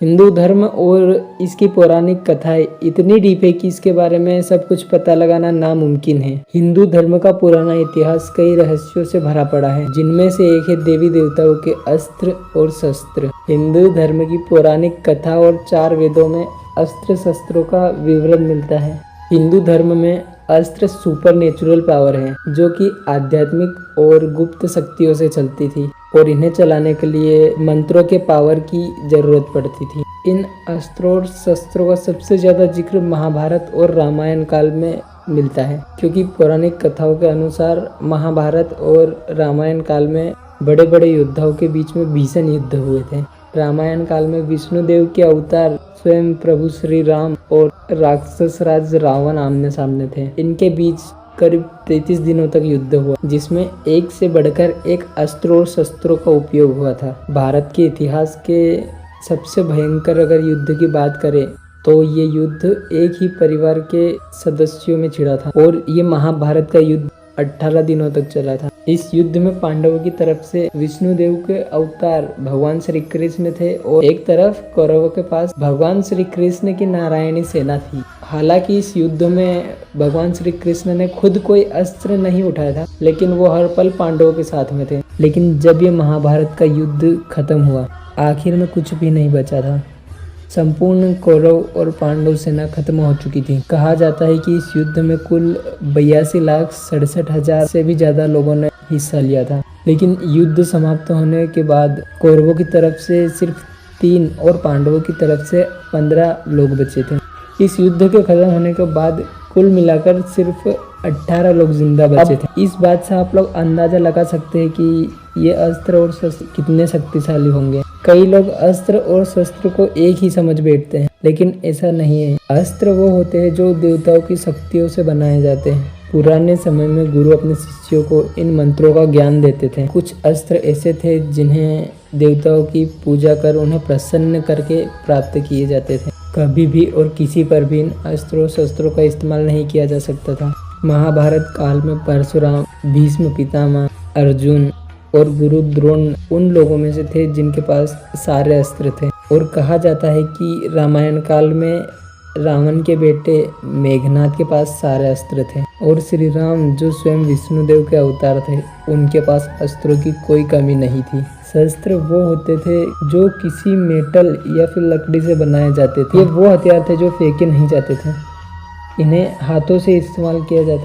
हिंदू धर्म और इसकी पौराणिक कथाएं इतनी डीप है कि इसके बारे में सब कुछ पता लगाना नामुमकिन है। हिंदू धर्म का पुराना इतिहास कई रहस्यों से भरा पड़ा है, जिनमें से एक है देवी देवताओं के अस्त्र और शस्त्र। हिंदू धर्म की पौराणिक कथा और 4 वेदों में अस्त्र शस्त्रों का विवरण मिलता है। हिंदू धर्म में अस्त्र सुपर नेचुरल पावर है, जो कि आध्यात्मिक और गुप्त शक्तियों से चलती थी और इन्हें चलाने के लिए मंत्रों के पावर की जरूरत पड़ती थी। इन अस्त्रों और शस्त्रों का सबसे ज्यादा जिक्र महाभारत और रामायण काल में मिलता है, क्योंकि पौराणिक कथाओं के अनुसार महाभारत और रामायण काल में बड़े बड़े योद्धाओं के बीच में भीषण युद्ध हुए थे। रामायण काल में विष्णु देव के अवतार स्वयं प्रभु श्री राम और राक्षस राज रावण आमने सामने थे। इनके बीच करीब 33 दिनों तक युद्ध हुआ, जिसमें एक से बढ़कर एक अस्त्रों और शस्त्रों का उपयोग हुआ था। भारत के इतिहास के सबसे भयंकर अगर युद्ध की बात करें तो ये युद्ध एक ही परिवार के सदस्यों में छिड़ा था और ये महाभारत का युद्ध 18 दिनों तक चला था। इस युद्ध में पांडवों की तरफ से विष्णु देव के अवतार भगवान श्री कृष्ण थे और एक तरफ कौरवों के पास भगवान श्री कृष्ण की नारायणी सेना थी। हालांकि इस युद्ध में भगवान श्री कृष्ण ने खुद कोई अस्त्र नहीं उठाया था, लेकिन वो हर पल पांडवों के साथ में थे। लेकिन जब ये महाभारत का युद्ध खत्म हुआ, आखिर में कुछ भी नहीं बचा था। संपूर्ण कौरव और पांडव सेना खत्म हो चुकी थी। कहा जाता है कि इस युद्ध में कुल 82,67,000 से भी ज्यादा लोगों ने हिस्सा लिया था। लेकिन युद्ध समाप्त होने के बाद कौरवों की तरफ से सिर्फ 3 और पांडवों की तरफ से 15 लोग बचे थे। इस युद्ध के खत्म होने के बाद कुल मिलाकर सिर्फ 18 लोग जिंदा बचे थे। इस बात से आप लोग अंदाजा लगा सकते हैं कि ये अस्त्र और शस्त्र कितने शक्तिशाली होंगे। कई लोग अस्त्र और शस्त्र को एक ही समझ बैठते हैं, लेकिन ऐसा नहीं है। अस्त्र वो होते हैं जो देवताओं की शक्तियों से बनाए जाते हैं। पुराने समय में गुरु अपने शिष्यों को इन मंत्रों का ज्ञान देते थे। कुछ अस्त्र ऐसे थे जिन्हें देवताओं की पूजा कर उन्हें प्रसन्न करके प्राप्त किए जाते थे। कभी भी और किसी पर भी इन अस्त्रों शस्त्रों का इस्तेमाल नहीं किया जा सकता था। महाभारत काल में परशुराम, भीष्म पितामह, अर्जुन और गुरु द्रोण उन लोगों में से थे जिनके पास सारे अस्त्र थे। और कहा जाता है कि रामायण काल में रावण के बेटे मेघनाद के पास सारे अस्त्र थे और श्री राम, जो स्वयं विष्णु देव के अवतार थे, उनके पास अस्त्रों की कोई कमी नहीं थी। शस्त्र वो होते थे जो किसी मेटल या फिर लकड़ी से बनाए जाते थे। ये वो हथियार थे जो फेंके नहीं जाते थे। इन्हें हाथों से इस्तेमाल किया जाता